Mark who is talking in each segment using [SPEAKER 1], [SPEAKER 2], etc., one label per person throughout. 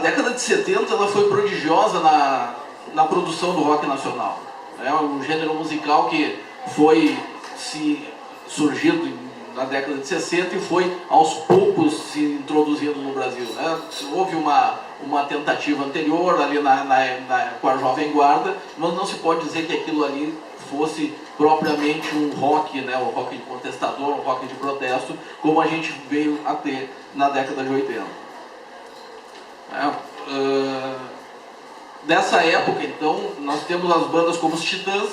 [SPEAKER 1] década de 70 ela foi prodigiosa na produção do rock nacional. É um gênero musical que foi surgido na década de 60 e foi aos poucos se introduzindo no Brasil. Né? Houve uma tentativa anterior ali com a Jovem Guarda, mas não se pode dizer que aquilo ali fosse propriamente um rock, né? Um rock de contestador, um rock de protesto, como a gente veio a ter na década de 80. Dessa época, então, nós temos as bandas como os Titãs,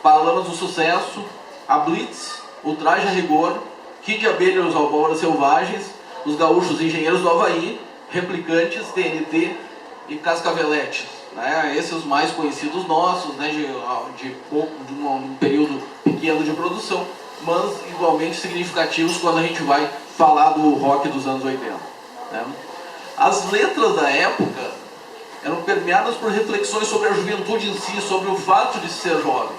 [SPEAKER 1] Paralamas do Sucesso, a Blitz, o Traje a Rigor, Kid de Abelha e os Abóboras Selvagens, os Gaúchos Engenheiros do Havaí, Replicantes, TNT e Cascaveletes. Né? Esses os mais conhecidos nossos, né? de um período pequeno de produção, mas igualmente significativos quando a gente vai falar do rock dos anos 80. Né? As letras da época eram permeadas por reflexões sobre a juventude em si, sobre o fato de ser jovem,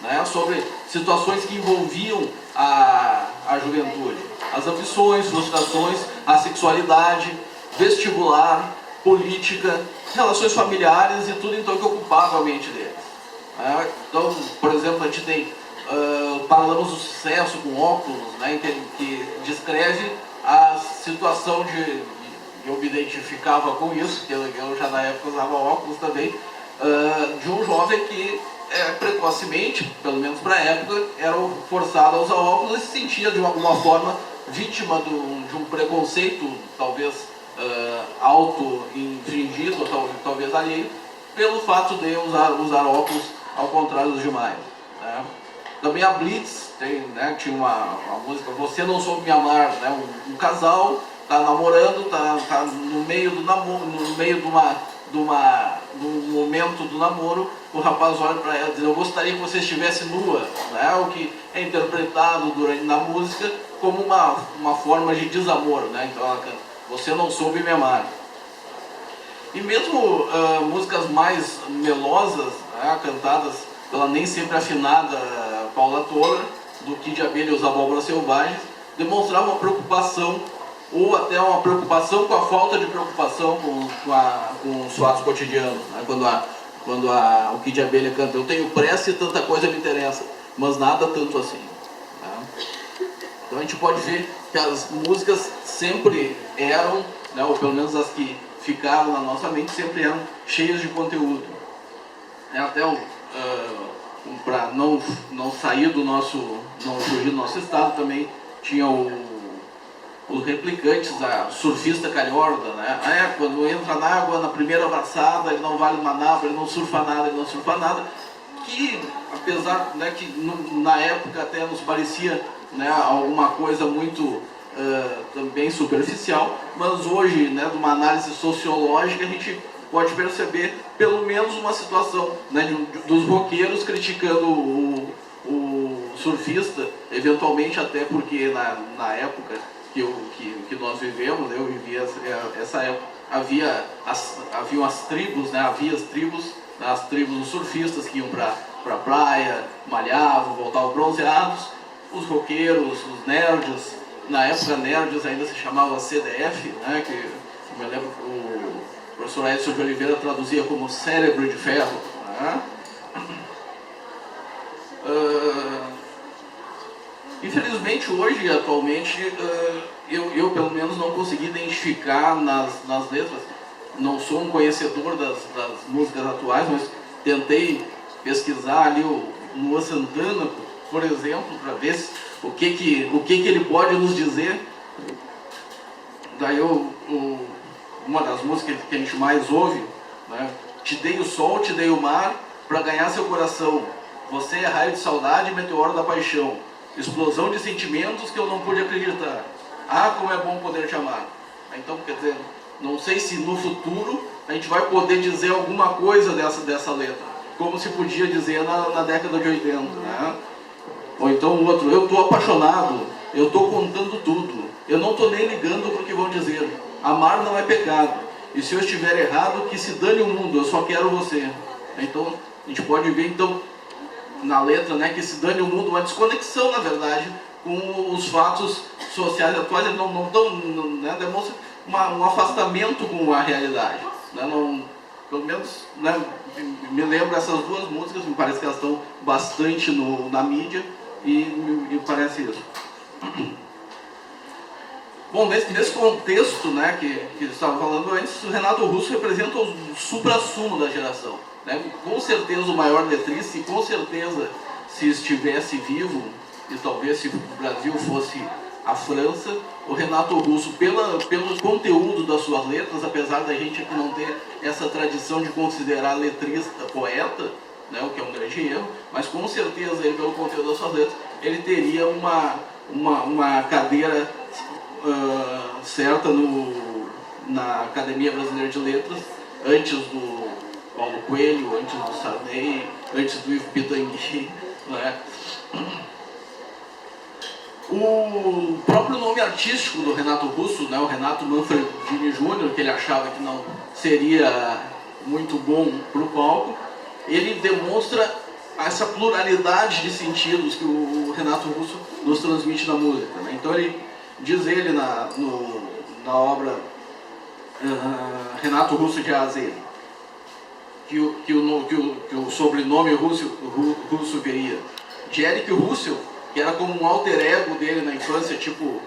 [SPEAKER 1] né? Sobre situações que envolviam a juventude, as ambições, frustrações, a sexualidade, vestibular, política, relações familiares e tudo então que ocupava a mente deles. Então, por exemplo, a gente tem Paralamas do Sucesso com óculos, né, que descreve a situação eu me identificava com isso, porque eu já na época usava óculos também, de um jovem que precocemente, pelo menos para a época, era forçado a usar óculos e se sentia de alguma forma vítima de um preconceito, talvez auto-infringido, talvez alheio, pelo fato de usar óculos ao contrário dos demais. Né? Também a Blitz tinha uma música, Você Não Soube Me Amar, né? Um casal está namorando, tá no meio do namoro, no meio do momento do namoro, o rapaz olha para ela e diz: eu gostaria que você estivesse nua, né? O que é interpretado na música como uma forma de desamor, né? Então ela canta: Você Não Soube Me Amar. E mesmo músicas mais melosas, né, cantadas pela nem sempre afinada Paula Toller, do Kid de Abelha e os Abóboras Selvagens, demonstravam uma preocupação, ou até uma preocupação com a falta de preocupação com os fatos cotidianos. Né? Quando o Kid de Abelha canta: eu tenho pressa e tanta coisa me interessa, mas nada tanto assim. Né? Então a gente pode ver que as músicas sempre eram, né, ou pelo menos as que ficaram na nossa mente, sempre eram cheias de conteúdo. Até para não sair não fugir do nosso estado, também tinha os Replicantes, a Surfista Calhorda, né? Quando entra na água, na primeira abraçada, ele não vale manabra, ele não surfa nada, que apesar, né, que na época até nos parecia, né, alguma coisa muito também superficial, mas hoje, né, de uma análise sociológica, a gente pode perceber pelo menos uma situação, né, dos roqueiros criticando o surfista, eventualmente até porque na época que nós vivemos, eu vivia essa época, haviam as tribos, né, as tribos dos surfistas que iam para a praia, malhavam, voltavam bronzeados, os roqueiros, os nerds. Na época, nerds ainda se chamava CDF, né, que eu me lembro que o professor Edson de Oliveira traduzia como cérebro de ferro. Né? Infelizmente, hoje, atualmente, eu pelo menos não consegui identificar nas letras. Não sou um conhecedor das músicas atuais, mas tentei pesquisar ali o Luan Santana, por exemplo, para ver o que ele pode nos dizer. Daí uma das músicas que a gente mais ouve, né? Te dei o sol, te dei o mar, para ganhar seu coração. Você é raio de saudade, meteoro da paixão. Explosão de sentimentos que eu não pude acreditar. Ah, como é bom poder te amar. Então, quer dizer, não sei se no futuro a gente vai poder dizer alguma coisa dessa letra, como se podia dizer na década de 80, né? Ou então o outro: eu estou apaixonado, eu estou contando tudo, eu não estou nem ligando para o que vão dizer. Amar não é pecado, e se eu estiver errado, que se dane o mundo, eu só quero você. Então a gente pode ver então na letra, né, que se dane o mundo, uma desconexão, na verdade, com os fatos sociais atuais. Ele não demonstra um afastamento com a realidade. Né? Não, pelo menos, né, me lembro essas duas músicas, me parece que elas estão bastante na mídia e me parece isso. Bom, nesse contexto, né, que estava falando antes, o Renato Russo representa o suprassumo da geração. Né? Com certeza o maior letrista, e com certeza se estivesse vivo, e talvez se o Brasil fosse a França, o Renato Russo, pelo conteúdo das suas letras, apesar da gente aqui não ter essa tradição de considerar letrista poeta, né, o que é um grande erro, mas com certeza ele, pelo conteúdo das suas letras, ele teria uma cadeira certa na Academia Brasileira de Letras, antes do Paulo Coelho, antes do Sarney, antes do Ivo Pitangui, né? O próprio nome artístico do Renato Russo, né, o Renato Manfredini Júnior, que ele achava que não seria muito bom para o palco, ele demonstra essa pluralidade de sentidos que o Renato Russo nos transmite na música. Né? Então ele diz na obra Renato Russo de A a Z, que o sobrenome Russo viria de Eric Russell, que era como um alter ego dele na infância, tipo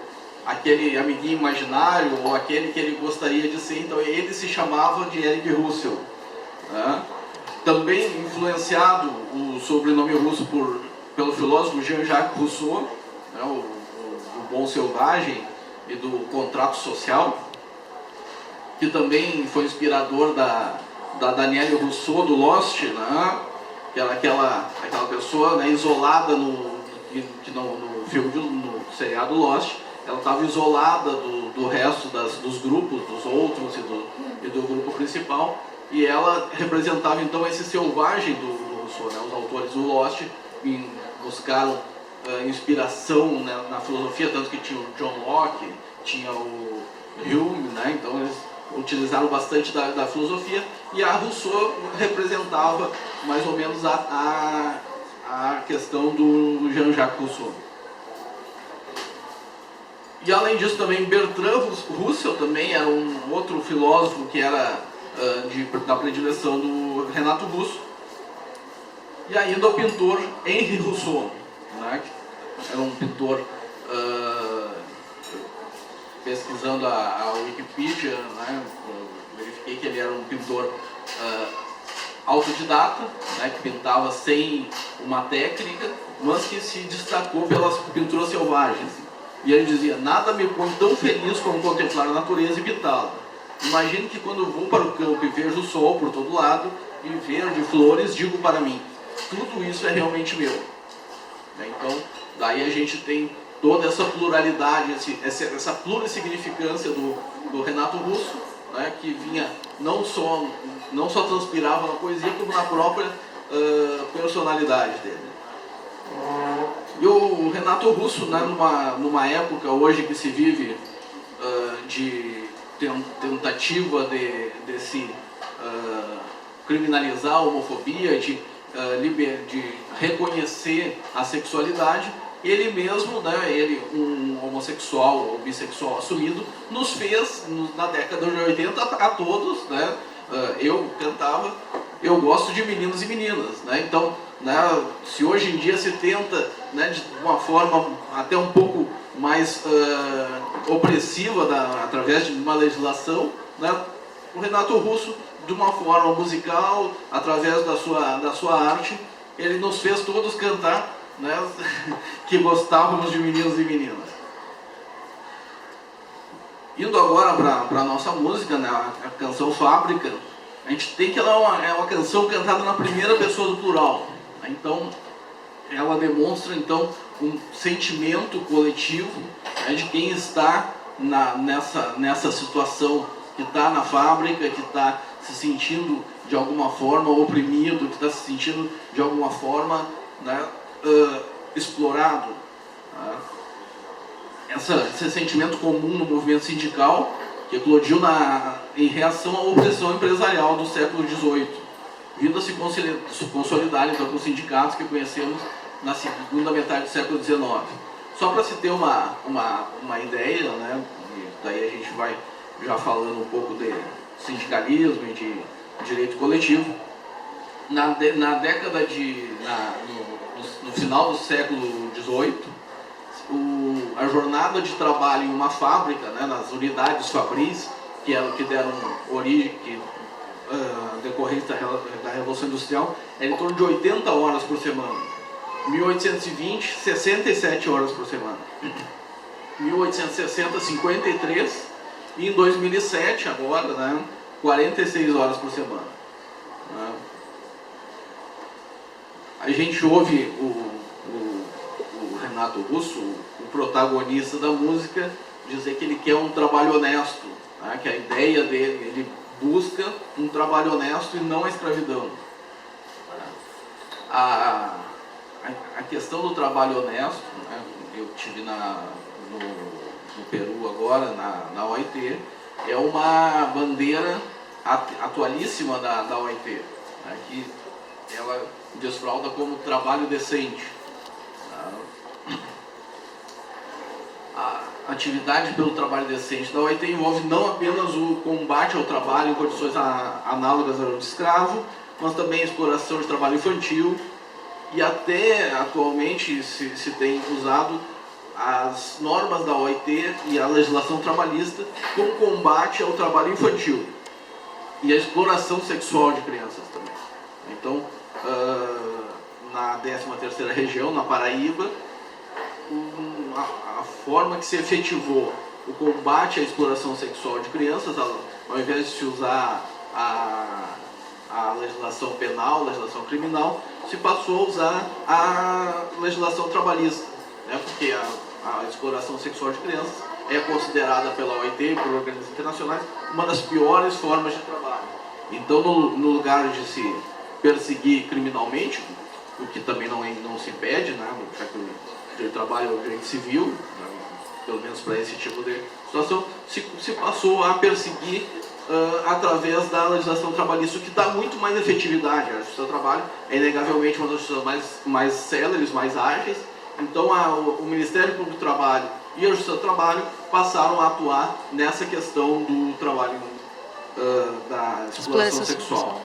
[SPEAKER 1] aquele amiguinho imaginário ou aquele que ele gostaria de ser, então ele se chamava de Eric Russell. Né? Também influenciado o sobrenome russo pelo filósofo Jean-Jacques Rousseau, né? o Bom Selvagem e do Contrato Social, que também foi inspirador da Danielle Rousseau do Lost, né? Que era aquela pessoa, né, isolada no filme, no seriado Lost. Ela estava isolada do resto dos grupos, dos outros e do grupo principal, e ela representava então esse selvagem do Rousseau. Né? Os autores do Lost buscaram inspiração, né, na filosofia, tanto que tinha o John Locke, tinha o Hume, né? Então eles utilizaram bastante da filosofia, e a Rousseau representava mais ou menos a questão do Jean-Jacques Rousseau. E além disso também Bertrand Russell também era um outro filósofo que era da predileção do Renato Russo. E ainda o pintor Henri Rousseau, né? Era um pintor, pesquisando a Wikipedia, né? Verifiquei que ele era um pintor autodidata, né? Que pintava sem uma técnica, mas que se destacou pelas pinturas selvagens. E ele dizia: nada me põe tão feliz como contemplar a natureza e pintá-la. Imagino que quando vou para o campo e vejo o sol por todo lado, e verde, flores, digo para mim, tudo isso é realmente meu. Então, daí a gente tem toda essa pluralidade, essa plurissignificância do Renato Russo, né, que vinha não só transpirava na poesia, como na própria personalidade dele. E o Renato Russo, né, numa época hoje que se vive de tentativa de se criminalizar a homofobia, de reconhecer a sexualidade, ele mesmo, né, ele, um homossexual ou bissexual assumido, nos fez, na década de 80, a todos, né, eu cantava, eu gosto de meninos e meninas, né, então, né, se hoje em dia se tenta, né, de uma forma até um pouco mais opressiva, através de uma legislação, né, o Renato Russo, de uma forma musical, através da sua arte, ele nos fez todos cantar, né, que gostávamos de meninos e meninas. Indo agora para a nossa música, né, a canção Fábrica, a gente tem que ela é uma canção cantada na primeira pessoa do plural. Né, então, ela demonstra então um sentimento coletivo, né, de quem está nessa situação, que está na fábrica, que está se sentindo de alguma forma oprimido, que está se sentindo de alguma forma, né, explorado. Né? Esse sentimento comum no movimento sindical, que eclodiu em reação à opressão empresarial do século XVIII, vindo a se consolidar então com os sindicatos que conhecemos na segunda metade do século XIX. Só para se ter uma ideia, né, e daí a gente vai já falando um pouco de sindicalismo e de direito coletivo. No final do século XVIII, a jornada de trabalho em uma fábrica, né, nas unidades fabris, que deram origem, decorrência da Revolução Industrial, era em torno de 80 horas por semana. 1820, 67 horas por semana. 1860, 53. E em 2007, agora, né, 46 horas por semana. A gente ouve o Renato Russo, o protagonista da música, dizer que ele quer um trabalho honesto, né? Que a ideia dele, ele busca um trabalho honesto e não a escravidão. A questão do trabalho honesto, né? Eu estive no Peru agora, na OIT, é uma bandeira atualíssima da OIT, né? Que ela desfralda como trabalho decente. A atividade pelo trabalho decente da OIT envolve não apenas o combate ao trabalho em condições análogas ao de escravo, mas também a exploração de trabalho infantil, e até atualmente se tem usado as normas da OIT e a legislação trabalhista como combate ao trabalho infantil e a exploração sexual de crianças também. Então, na 13ª região, na Paraíba, a forma que se efetivou o combate à exploração sexual de crianças, ao invés de se usar a legislação penal, a legislação criminal, se passou a usar a legislação trabalhista, né? Porque a exploração sexual de crianças é considerada pela OIT e por organismos internacionais uma das piores formas de trabalho. Então, no lugar de se perseguir criminalmente, o que também não se impede, né? Já que o trabalho é o direito civil, né? Pelo menos para esse tipo de situação, se passou a perseguir através da legislação trabalhista, o que dá muito mais efetividade. A Justiça do Trabalho é inegavelmente uma das justiças mais céleres, mais ágeis. Então o Ministério Público do Trabalho e a Justiça do Trabalho passaram a atuar nessa questão do trabalho da exploração sexual.